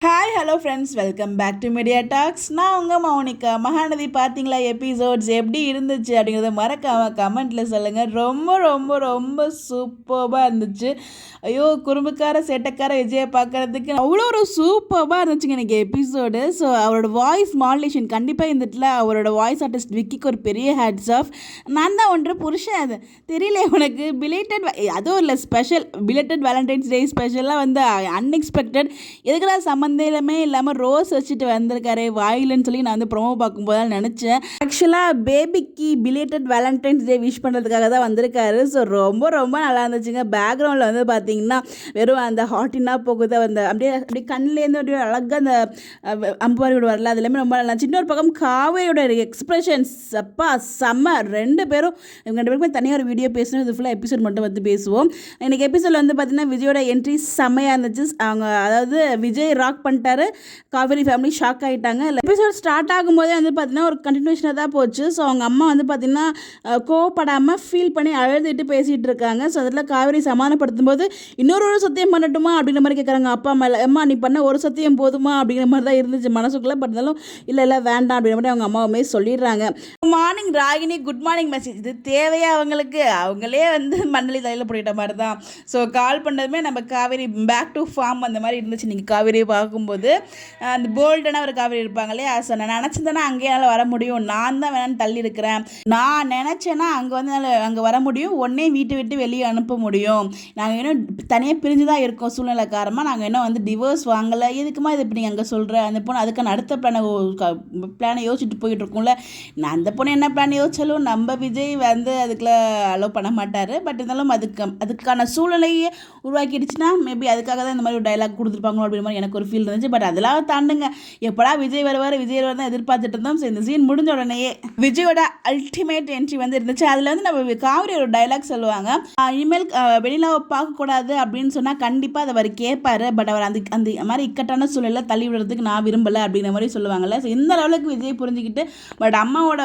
Hi hello friends, welcome back to media talks. நான் உங்கள் மௌனிகா. மகாநதி பார்த்தீங்களா? எபிசோட்ஸ் எப்படி இருந்துச்சு அப்படிங்கிறத மறக்காமல் கமெண்ட்டில் சொல்லுங்கள். ரொம்ப ரொம்ப ரொம்ப சூப்பர்பாக இருந்துச்சு. ஐயோ, குறும்புக்கார சேட்டைக்கார விஜயை பார்க்குறதுக்கு அவ்வளோ ஒரு சூப்பர்பாக இருந்துச்சுங்க எனக்கு எபிசோடு. ஸோ அவரோட வாய்ஸ் மாடுலேஷன் கண்டிப்பாக இருந்துட்டுல அவரோட வாய்ஸ் ஆர்டிஸ்ட் விக்கிக்கு ஒரு பெரிய ஹேட்ஸ் ஆஃப். நான் தான் ஒன்று புருஷன் அது தெரியல உனக்கு. பிலேட்டட் அதுவும் இல்லை, ஸ்பெஷல் பிலேட்டட் வேலண்டைன்ஸ் டே ஸ்பெஷலாக வந்து அன்எக்ஸ்பெக்டட். எதுக்குடா சம்மந்தமே இல்லாமல் ரோஸ் வச்சுட்டு வந்திருக்காரு வாயிலன்னு சொல்லி நான் வந்து ப்ரோமோ பார்க்கும்போது தான் நினச்சேன். ஆக்சுவலாக பேபிக்கு பிலேட்டட் வேலண்டைன்ஸ் டே விஷ் பண்ணுறதுக்காக தான் வந்திருக்காரு. ஸோ ரொம்ப ரொம்ப நல்லா இருந்துச்சுங்க. பேக்ரவுண்டில் வந்து பார்த்தீங்கன்னா வெறும் அந்த ஹாட்டினாக போகுது, அந்த அப்படியே கண்ணிலேருந்து அப்படியே அழகாக அந்த அம்பாரி வரல, அது எல்லாமே ரொம்ப நல்லா. இன்னொரு பக்கம் காவேரியோட எக்ஸ்பிரஷன்ஸ் அப்பா செம்ம. ரெண்டு பேரும் இவங்க ரெண்டு பேருக்குமே தனியாக ஒரு வீடியோ பேசணும். இது ஃபுல்லாக எபிசோட் மட்டும் வந்து பேசுவோம். இன்றைக்கி எபிசோடில் வந்து பார்த்தீங்கன்னா விஜயோட என்ட்ரி செம்மையாக இருந்துச்சு. அவங்க அதாவது விஜய் ராக் பண்ணிட்டாரு, காவேரி ஃபேமிலி ஷாக் ஆகிட்டாங்க. எபிசோட் ஸ்டார்ட் ஆகும்போதே வந்து பார்த்தீங்கன்னா ஒரு கண்டினியூஷனாக தான் போச்சு. ஸோ அவங்க அம்மா வந்து பார்த்தீங்கன்னா கோவப்படாமல் ஃபீல் பண்ணி அழுதுட்டு பேசிகிட்டு இருக்காங்க. ஸோ அதில் காவேரி சமாதானப்படுத்தும் போது இன்னொரு சத்தியம் பண்ணட்டுமா அப்படின்ற மாதிரி கேட்குறாங்க அப்பா அம்மா. அம்மா நீ பண்ண ஒரு சத்தியம் போதுமா அப்படிங்கிற மாதிரி தான் இருந்துச்சு மனசுக்குள்ளே. பட் இருந்தாலும் இல்லை வேண்டாம் அப்படிங்கிற மாதிரி அவங்க அம்மாவுமே சொல்லிடுறாங்க. Morning Ragini good morning message, இது தேவையா அவங்களுக்கு? அவங்களே வந்து மண்டலி தலையில் போட்டுக்கிட்ட மாதிரி தான். ஸோ கால் பண்ணதுமே நம்ம காவேரி பேக் டு ஃபார்ம் அந்த மாதிரி இருந்துச்சு. நீங்கள் காவேரியை பார்க்கும்போது அந்த போல்டான ஒரு காவேரி இருப்பாங்க இல்லையா. ஸோ நான் நினச்சிருந்தேன்னா அங்கேயே வர முடியும், நான் தான் வேணான்னு தள்ளி இருக்கிறேன், நான் நினச்சேன்னா அங்கே வந்து அங்கே வர முடியும், உடனே வீட்டை விட்டு வெளியே அனுப்ப முடியும், நாங்கள் இன்னும் தனியாக பிரிஞ்சு தான் இருக்கோம் சூழ்நிலை காரணமாக, நாங்கள் இன்னும் வந்து டிவோர்ஸ் வாங்கலை, எதுக்குமா இது இப்படி அங்கே சொல்கிறேன், அந்த பொண்ணு அதுக்கான அடுத்த பிளானை யோசிச்சுட்டு போயிட்டு இருக்கோம்ல. நான் அந்த பொண்ணு என்ன பிளான் யோசிச்சாலும் நம்ம விஜய் வந்து அதுக்குள்ள அலோவ் பண்ண மாட்டார். பட் இருந்தாலும் அதுக்கான சூழ்நிலையே உருவாக்கிடுச்சுன்னா மேபி அதுக்காக தான் இந்த மாதிரி ஒரு டைலாக் கொடுத்துருப்பாங்களோ அப்படின்ற மாதிரி எனக்கு ஒரு ஃபீல் இருந்துச்சு. பட் அதெல்லாம் தாண்டுங்க, எப்படா விஜய் வருவார் தான் எதிர்பார்த்துட்டு இருந்தோம். ஸோ இந்த சீன் முடிஞ்ச உடனேயே விஜயோட அல்டிமேட் என்ட்ரி வந்து இருந்துச்சு. அதில் வந்து நம்ம காவிரி ஒரு டைலாக் சொல்லுவாங்க, இனிமேல் வெளியிலாவை பார்க்கக்கூடாது அப்படின்னு சொன்னால் கண்டிப்பாக அதை அவர் கேட்பாரு. பட் அவர் அந்த அந்த மாதிரி இக்கட்டான சூழலில் தள்ளி விடுறதுக்கு நான் விரும்பலை அப்படிங்கிற மாதிரி சொல்லுவாங்கல்ல. ஸோ இந்த லெவலுக்கு விஜய் புரிஞ்சுக்கிட்டு பட் அம்மாவோட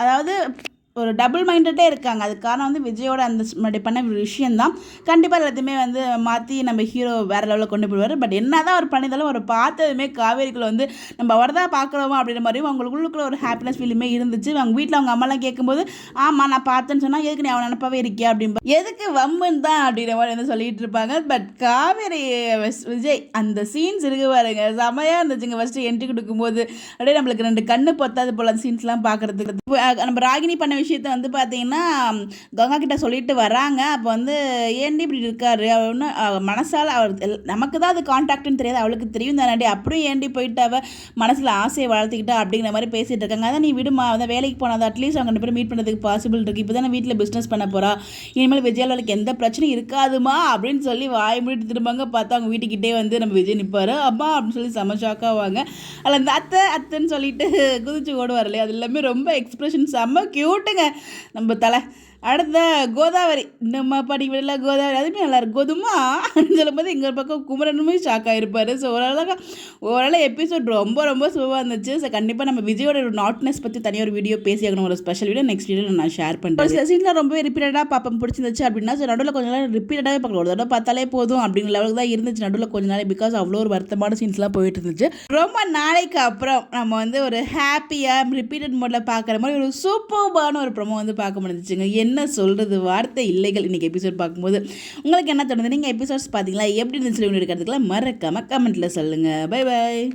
அதாவது ஒரு டபுள் மைண்டடே இருக்காங்க. அதுக்கு காரணம் வந்து விஜயோட அந்த முன்னாடி பண்ண விஷயந்தான். கண்டிப்பாக எல்லாத்தையுமே வந்து மாற்றி நம்ம ஹீரோ வேறு லெவலில் கொண்டு போயிடுவார். பட் என்ன தான் அவர் பண்ணியிருந்தாலும் அவர் பார்த்ததுமே காவேரிக்குள்ள வந்து நம்ம அவர் தான் பார்க்குறோமா அப்படின்ற மாதிரியும் அவங்களுக்குள்ள ஒரு ஹாப்பினஸ் ஃபீலுமே இருந்துச்சு. அவங்க வீட்டில் அவங்க அம்மாலாம் கேட்கும்போது ஆமாம் நான் பார்த்தேன்னு சொன்னால் எதுக்கு நீ அவன் நினப்பாவே இருக்கியா அப்படின்பா, எதுக்கு வம்புன்னு தான் அப்படின்ற மாதிரி வந்து சொல்லிட்டு இருப்பாங்க. பட் காவேரி விஜய் அந்த சீன்ஸ் இருக்கு பாருங்க, செமையாக இருந்துச்சுங்க. ஃபஸ்ட்டு என்ட்ரி கொடுக்கும்போது அப்படியே நம்மளுக்கு ரெண்டு கண்ணு பொத்தாது போல் அந்த சீன்ஸ்லாம் பார்க்குறதுக்கு. நம்ம ராகினி பண்ண விஷயத்தை வந்து பார்த்தீங்கன்னா கங்கா கிட்ட சொல்லிட்டு வராங்க. அப்போ வந்து ஏன்டி இப்படி இருக்காரு, அவர் ஒன்று மனசால் அவர் நமக்கு தான் அது கான்டாக்ட்னு தெரியாது, அவளுக்கு தெரியும் தானே, அப்படியும் ஏன்டி போயிட்டு அவள் மனசில் ஆசையை வளர்த்துக்கிட்டா அப்படிங்கிற மாதிரி பேசிகிட்டு இருக்காங்க. அதான் நீ விடுமா, அதான் வேலைக்கு போனால் அட்லீஸ்ட் அவங்க ரெண்டு பேரும் மீட் பண்ணுறதுக்கு பாசிபிள் இருக்குது. இப்போ தானே வீட்டில் பிஸ்னஸ் பண்ண போகிறா, இனிமேல் விஜயாளுக்கு எந்த பிரச்சனையும் இருக்காதுமா அப்படின்னு சொல்லி வாய் மூடிட்டு திரும்பாங்க. பார்த்தா அவங்க வீட்டுக்கிட்டே வந்து நம்ம விஜய் நிற்பார். அம்மா அப்படின்னு சொல்லி செம ஷாக்காவாங்க. அதில் அந்த அத்தைன்னு சொல்லிட்டு குதிச்சு ஓடுவார் இல்லையா, அது எல்லாமே ரொம்ப எக்ஸ்பிரஷன் செம்ம க்யூட்டுங்க நம்ம தலை. அடுத்த கோதாவரி, நம்ம படிக்கல கோதாவரி, அதுவுமே நல்லா இருக்கும். கோதுமா அப்படின்னு சொல்லும்போது இங்கே ஒரு பக்கம் குமரனுமே ஷாக் ஆகிருப்பார். ஸோ ஓரளவு எபிசோட் ரொம்ப ரொம்ப சூப்பராக இருந்துச்சு. ஸோ கண்டிப்பாக நம்ம விஜயோட ஒரு நாட்னஸ் பற்றி தனியாக ஒரு வீடியோ பேசியாகணும், ஒரு ஸ்பெஷல் வீடியோ நெக்ஸ்ட் வீடியோ நான் ஷேர் பண்ணுறேன். சில சீன்லாம் ரொம்பவே ரிப்பீட்டடாக பார்ப்பேன் பிடிச்சிருந்துச்சு அப்படின்னா. ஸோ நடுவில் கொஞ்சம் நாள் ரிப்பீட்டடாகவே பார்க்கலாம், ஒரு தடவை பார்த்தாலே போதும் அப்படிங்கிற லெவலுக்கு தான் இருந்துச்சு நடுவில் கொஞ்ச நாள். பிகாஸ் அவ்வளோ ஒரு வருத்தமான சீன்ஸ்லாம் போயிட்டு இருந்துச்சு. ரொம்ப நாளைக்கு அப்புறம் நம்ம வந்து ஒரு ஹாப்பியாக ரிப்பீட்டட் மோடில் பார்க்குற மாதிரி ஒரு சூப்பர்பான ஒரு ப்ரோமோ வந்து பார்க்க முடிஞ்சிச்சுங்க. என்ன சொல்கிறது, வார்த்தை இல்லைகள். இன்றைக்கி எபிசோட் பார்க்கும்போது உங்களுக்கு என்ன தோணுது? நீங்கள் எபிசோட்ஸ் பார்த்தீங்களா, எப்படி இருந்துச்சு இருக்கிறதுக்குலாம் மறக்காமல் கமெண்ட்டில் சொல்லுங்கள். Bye bye.